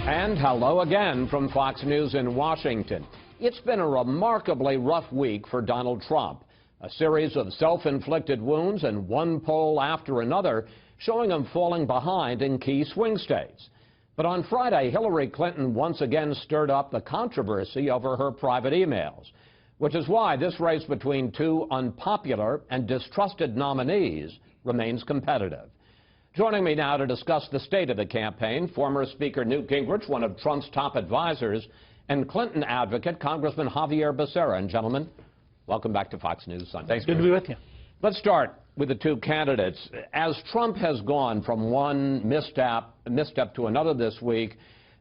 And hello again from Fox News in Washington. It's been a remarkably rough week for Donald Trump. A series of self-inflicted wounds and one poll after another showing him falling behind in key swing states. But on Friday, Hillary Clinton once again stirred up the controversy over her private emails, which is why this race between two unpopular and distrusted nominees remains competitive. Joining me now to discuss the state of the campaign, former Speaker Newt Gingrich, one of Trump's top advisors, and Clinton advocate, Congressman Javier Becerra. And gentlemen, welcome back to Fox News Sunday. Thanks. Good to be with you. Let's start with the two candidates. As Trump has gone from one misstep to another this week,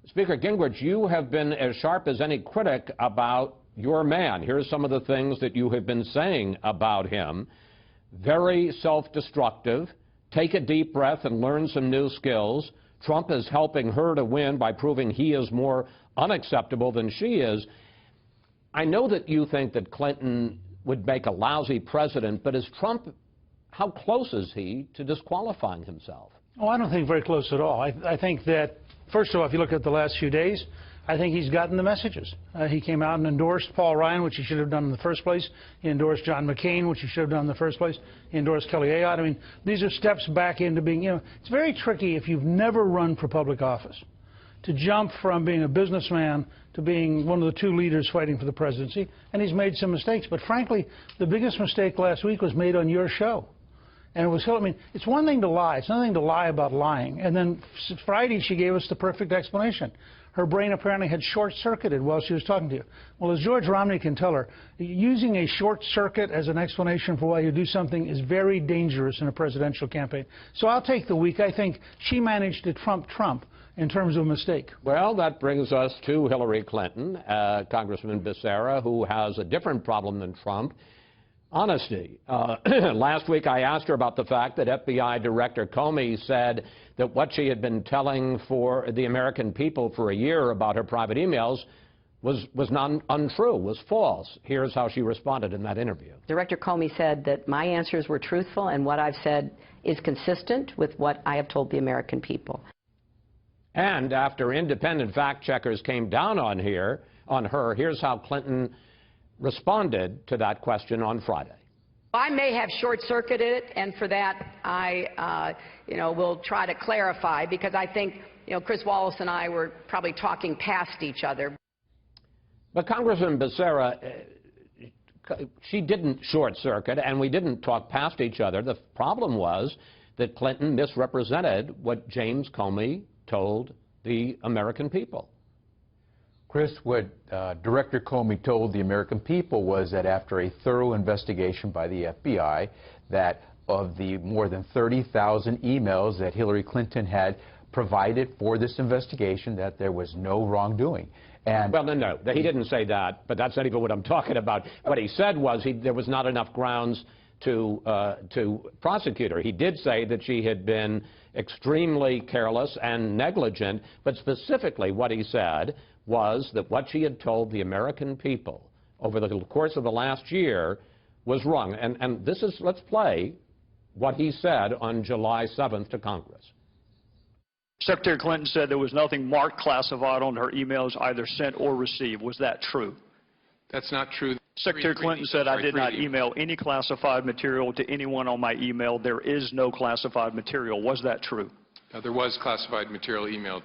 Speaker Gingrich, you have been as sharp as any critic about your man. Here's some of the things that you have been saying about him. Very self-destructive. Take a deep breath and learn some new skills. Trump is helping her to win by proving he is more unacceptable than she is. I know that you think that Clinton would make a lousy president, but is Trump, how close is he to disqualifying himself? Oh, I don't think very close at all. I think that, first of all, if you look at the last few days, I think he's gotten the messages. He came out and endorsed Paul Ryan, which he should have done in the first place. He endorsed John McCain, which he should have done in the first place. He endorsed Kelly Ayotte. I mean, these are steps back into being, it's very tricky if you've never run for public office to jump from being a businessman to being one of the two leaders fighting for the presidency. And he's made some mistakes. But frankly, the biggest mistake last week was made on your show. And it was, I mean, it's one thing to lie. It's another thing to lie about lying. And then Friday, she gave us the perfect explanation. Her brain apparently had short-circuited while she was talking to you. Well, as George Romney can tell her, using a short circuit as an explanation for why you do something is very dangerous in a presidential campaign. So I'll take the week. I think she managed to trump Trump in terms of a mistake. Well, that brings us to Hillary Clinton, Congressman Becerra, who has a different problem than Trump. Honesty. Last week I asked her about the fact that FBI Director Comey said that what she had been telling for the American people for a year about her private emails was not untrue, was false. Here's how she responded in that interview. Director Comey said that my answers were truthful and what I've said is consistent with what I have told the American people. And after independent fact-checkers came down on her, here's how Clinton responded to that question on Friday. I may have short-circuited it, and for that I, will try to clarify, because I think, Chris Wallace and I were probably talking past each other. But Congressman Becerra, she didn't short-circuit, and we didn't talk past each other. The problem was that Clinton misrepresented what James Comey told the American people. Chris, what Director Comey told the American people was that after a thorough investigation by the FBI, that of the more than 30,000 emails that Hillary Clinton had provided for this investigation, that there was no wrongdoing. And well, no, he didn't say that, but that's not even what I'm talking about. What he said was there was not enough grounds to prosecute her. He did say that she had been extremely careless and negligent, but specifically what he said was that what she had told the American people over the course of the last year was wrong. And this is, let's play what he said on July 7th to Congress. Secretary Clinton said there was nothing marked classified on her emails, either sent or received. Was that true? That's not true. Secretary Clinton said I did not email any classified material to anyone on my email. There is no classified material. Was that true? There was classified material emailed.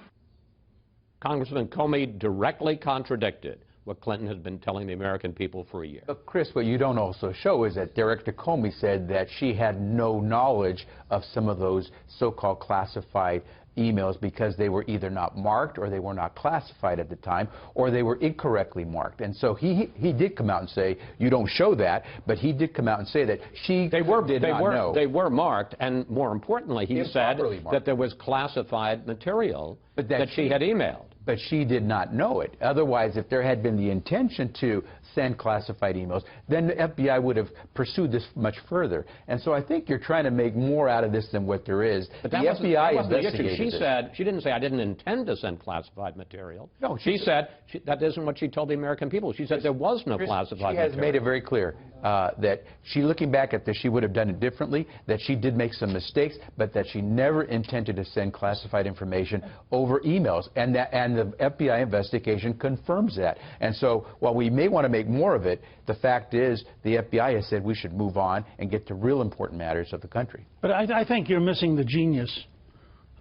Congressman Comey directly contradicted what Clinton has been telling the American people for a year. But Chris, what you don't also show is that Director Comey said that she had no knowledge of some of those so-called classified emails because they were either not marked or they were not classified at the time, or they were incorrectly marked. And so he did come out and say, you don't show that, but he did come out and say that she did not know. They were marked, and more importantly, he said that there was classified material that she had emailed. But she did not know it. Otherwise, if there had been the intention to send classified emails, then the FBI would have pursued this much further. And so I think you're trying to make more out of this than what there is. But the FBI investigated this. She didn't say, I didn't intend to send classified material. No, she said, that isn't what she told the American people. She said there was no classified material. She has made it very clear that looking back at this, she would have done it differently, that she did make some mistakes, but that she never intended to send classified information over over emails, and the FBI investigation confirms that. And so while we may want to make more of it, the fact is the FBI has said we should move on and get to real important matters of the country. But I think you're missing the genius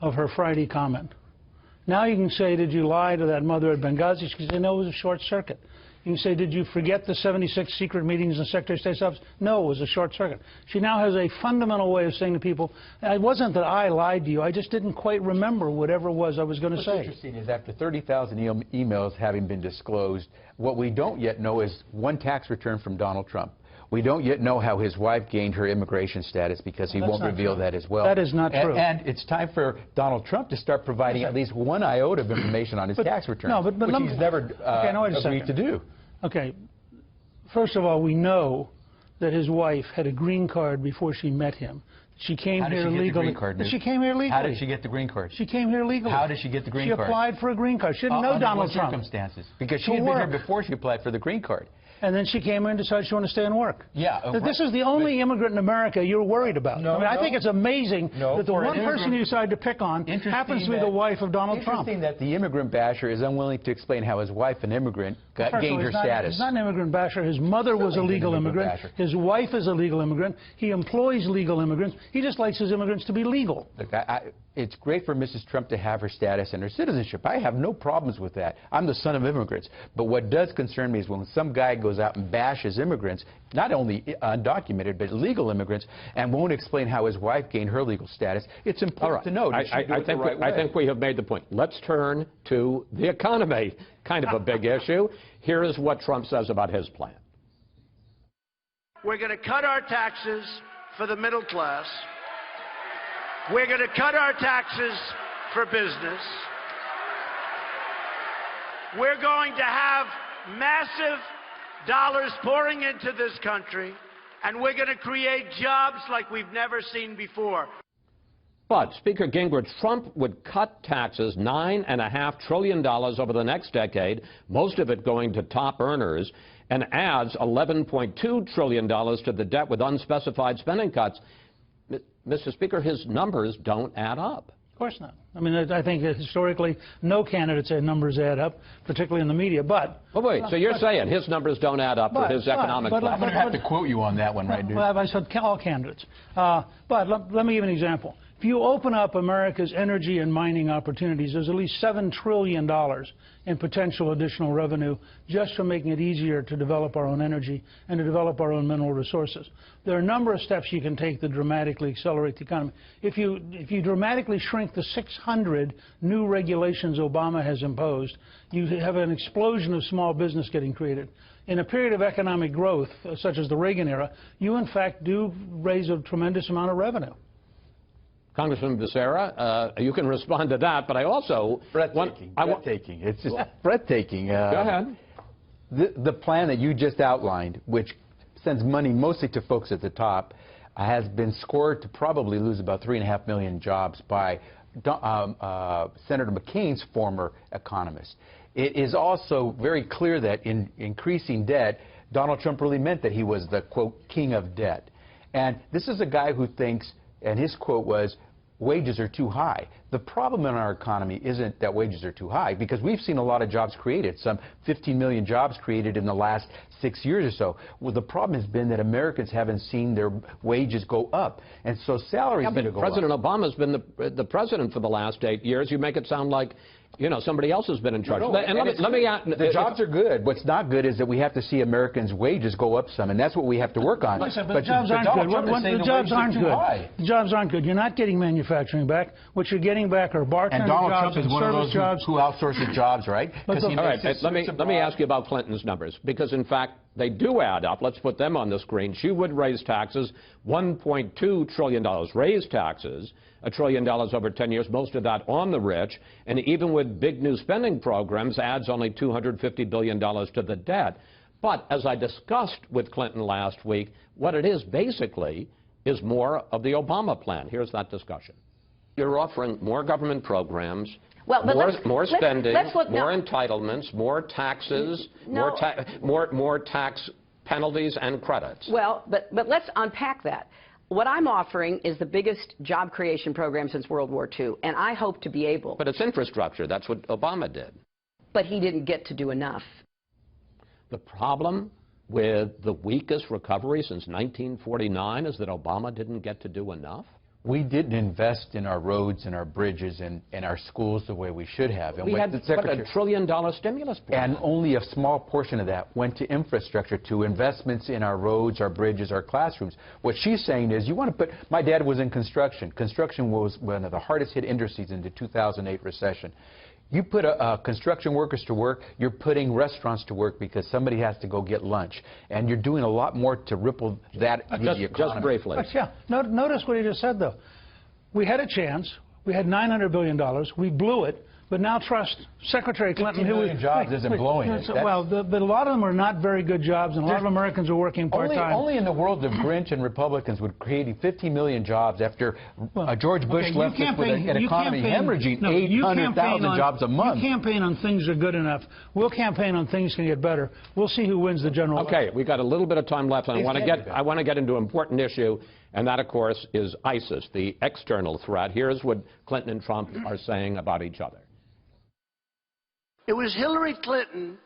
of her Friday comment. Now you can say, did you lie to that mother at Benghazi? She can say, no, it was a short circuit. You can say, did you forget the 76 secret meetings in the Secretary of State's office? No, it was a short circuit. She now has a fundamental way of saying to people, it wasn't that I lied to you, I just didn't quite remember whatever it was I was going to say. What's interesting is after 30,000 emails having been disclosed, what we don't yet know is one tax return from Donald Trump. We don't yet know how his wife gained her immigration status because he won't reveal that as well. That is not true. And it's time for Donald Trump to start providing at least one iota of information on his tax return, which he's never agreed to do. Okay. First of all, we know that his wife had a green card before she met him. She came here legally. She came here legally. How did she get the green card? She came here legally. How did she get the green card? She applied for a green card. She didn't know Donald Trump. Under what circumstances? Because she had been here before she applied for the green card. And then she came here and decided she wanted to stay and work. Yeah. This is the only immigrant in America you're worried about. I think it's amazing that the one person you decided to pick on happens to be the wife of Donald Trump. Interesting that the immigrant basher is unwilling to explain how his wife, an immigrant, gained her status. He's not an immigrant basher. His mother was a legal immigrant. His wife is a legal immigrant. He employs legal immigrants. He just likes his immigrants to be legal. Look, it's great for Mrs. Trump to have her status and her citizenship. I have no problems with that. I'm the son of immigrants. But what does concern me is when some guy goes out and bashes immigrants, not only undocumented, but legal immigrants, and won't explain how his wife gained her legal status. It's important to know. I think we have made the point. Let's turn to the economy, kind of a big issue. Here is what Trump says about his plan. We're going to cut our taxes for the middle class. We're going to cut our taxes for business. We're going to have massive dollars pouring into this country, and we're going to create jobs like we've never seen before. But, Speaker Gingrich, Trump would cut taxes $9.5 trillion over the next decade, most of it going to top earners, and adds $11.2 trillion to the debt with unspecified spending cuts. Mr. Speaker, his numbers don't add up. Of course not. I mean, I think that historically no candidate said numbers add up, particularly in the media. But wait, so you're saying his numbers don't add up for his economic plan? I'm going to have to quote you on that one, right, dude? Well, I said all candidates. But let me give an example. If you open up America's energy and mining opportunities, there's at least $7 trillion in potential additional revenue just from making it easier to develop our own energy and to develop our own mineral resources. There are a number of steps you can take that dramatically accelerate the economy. If you dramatically shrink the 600 new regulations Obama has imposed, you have an explosion of small business getting created. In a period of economic growth, such as the Reagan era, you in fact do raise a tremendous amount of revenue. Congressman Becerra, you can respond to that, but I also... Breathtaking. It's just breathtaking. Go ahead. The plan that you just outlined, which sends money mostly to folks at the top, has been scored to probably lose about 3.5 million jobs by Senator McCain's former economist. It is also very clear that in increasing debt, Donald Trump really meant that he was the, quote, king of debt. And this is a guy who thinks, and his quote was, wages are too high. The problem in our economy isn't that wages are too high, because we've seen a lot of jobs created, some 15 million jobs created in the last 6 years or so. Well, the problem has been that Americans haven't seen their wages go up, and so salaries need to go up. President Obama's been the president for the last 8 years. You make it sound like, you know, somebody else has been in charge. The jobs are good. What's not good is that we have to see Americans' wages go up some, and that's what we have to work on. Listen, but the jobs aren't good. The jobs aren't good. The jobs aren't good. You're not getting manufacturing back. What you're getting back are bartender jobs and service jobs. Who outsources jobs, right? All right, let me ask you about Clinton's numbers, because in fact they do add up. Let's put them on the screen. She would raise taxes $1.2 trillion, raise taxes $1 trillion over 10 years, most of that on the rich, and even with big new spending programs, adds only $250 billion to the debt. But as I discussed with Clinton last week, what it is basically is more of the Obama plan. Here's that discussion. You're offering more government programs, more spending, more entitlements, more taxes, more tax penalties and credits. Well, but let's unpack that. What I'm offering is the biggest job creation program since World War II, and I hope to be able. But it's infrastructure. That's what Obama did. But he didn't get to do enough. The problem with the weakest recovery since 1949 is that Obama didn't get to do enough? We didn't invest in our roads and our bridges and our schools the way we should have. And we had a $1 trillion stimulus plan. And only a small portion of that went to infrastructure, to investments in our roads, our bridges, our classrooms. What she's saying is, you want to put, my dad was in construction. Construction was one of the hardest hit industries in the 2008 recession. You put construction workers to work, you're putting restaurants to work because somebody has to go get lunch. And you're doing a lot more to ripple that into the economy. Just briefly. But yeah, notice what he just said, though. We had a chance. We had $900 billion. We blew it. But now trust Secretary Clinton, 50 million jobs isn't blowing it. Well, but a lot of them are not very good jobs, and a lot of Americans are working part-time. Only in the world of Grinch and Republicans would create 50 million jobs after George Bush left us with an economy hemorrhaging 800,000 jobs a month. You campaign on things are good enough. We'll campaign on things can get better. We'll see who wins the general election. Okay, we've got a little bit of time left, and I want to get into an important issue, and that, of course, is ISIS, the external threat. Here's what Clinton and Trump are saying about each other. It was Hillary Clinton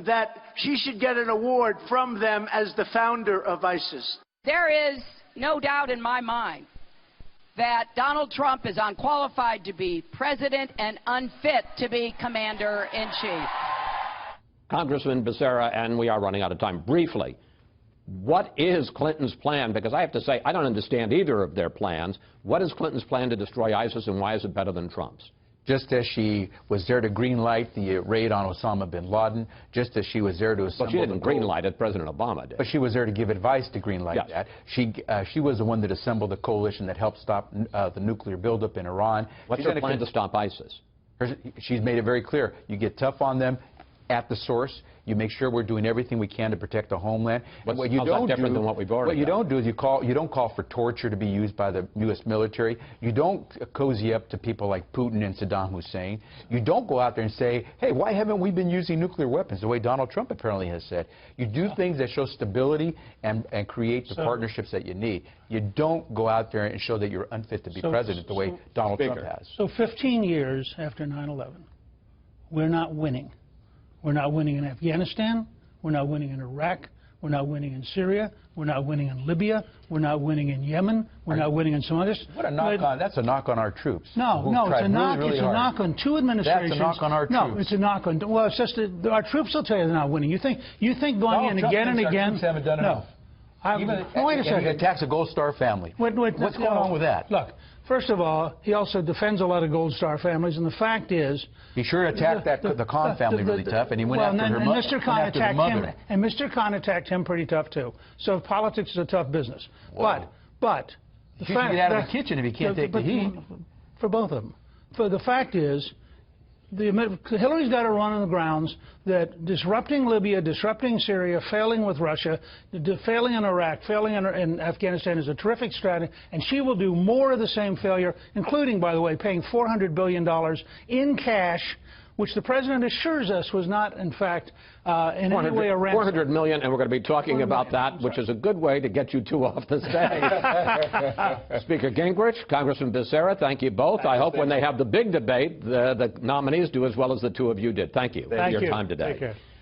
that she should get an award from them as the founder of ISIS. There is no doubt in my mind that Donald Trump is unqualified to be president and unfit to be commander-in-chief. Congressman Becerra, and we are running out of time. Briefly, what is Clinton's plan? Because I have to say, I don't understand either of their plans. What is Clinton's plan to destroy ISIS, and why is it better than Trump's? Just as she was there to greenlight the raid on Osama bin Laden, just as she was there to assemble... But she didn't greenlight it, President Obama did. But she was there to give advice to greenlight that. She was the one that assembled the coalition that helped stop the nuclear buildup in Iran. What's her plan to stop ISIS? She's made it very clear. You get tough on them at the source. You make sure we're doing everything we can to protect the homeland. How's that different than what we've already done? What you don't do is you don't call for torture to be used by the U.S. military. You don't cozy up to people like Putin and Saddam Hussein. You don't go out there and say, hey, why haven't we been using nuclear weapons, the way Donald Trump apparently has said. You do things that show stability and create the partnerships that you need. You don't go out there and show that you're unfit to be president the way Donald Trump has. So 15 years after 9/11, we're not winning. We're not winning in Afghanistan. We're not winning in Iraq. We're not winning in Syria. We're not winning in Libya. We're not winning in Yemen. We're not winning in some others. What a knock on! That's a knock on our troops. No, it's a knock. It's a knock on two administrations. That's a knock on our troops. No, it's a knock on. Well, it's just that our troops will tell you they're not winning. You think going in again and again? Troops haven't done enough. Wait a second. He attacks a Gold Star family. What's going on with that? Look. First of all, he also defends a lot of Gold Star families, and the fact is... He sure attacked the Khan family really tough, and he went after her mother. And Mr. Khan attacked him pretty tough, too. So politics is a tough business. Whoa. But... He should get out of the kitchen if he can't take the heat. For both of them. The fact is... Hillary's got to run on the grounds that disrupting Libya, disrupting Syria, failing with Russia, failing in Iraq, failing in Afghanistan is a terrific strategy, and she will do more of the same failure, including, by the way, paying $400 billion in cash, which the president assures us was not, in fact, in any way a ransom. $400 million, and we're going to be talking about that, which is a good way to get you two off the stage. Speaker Gingrich, Congressman Becerra, thank you both. I hope when they have the big debate, the nominees do as well as the two of you did. Thank you for your time today. Take care.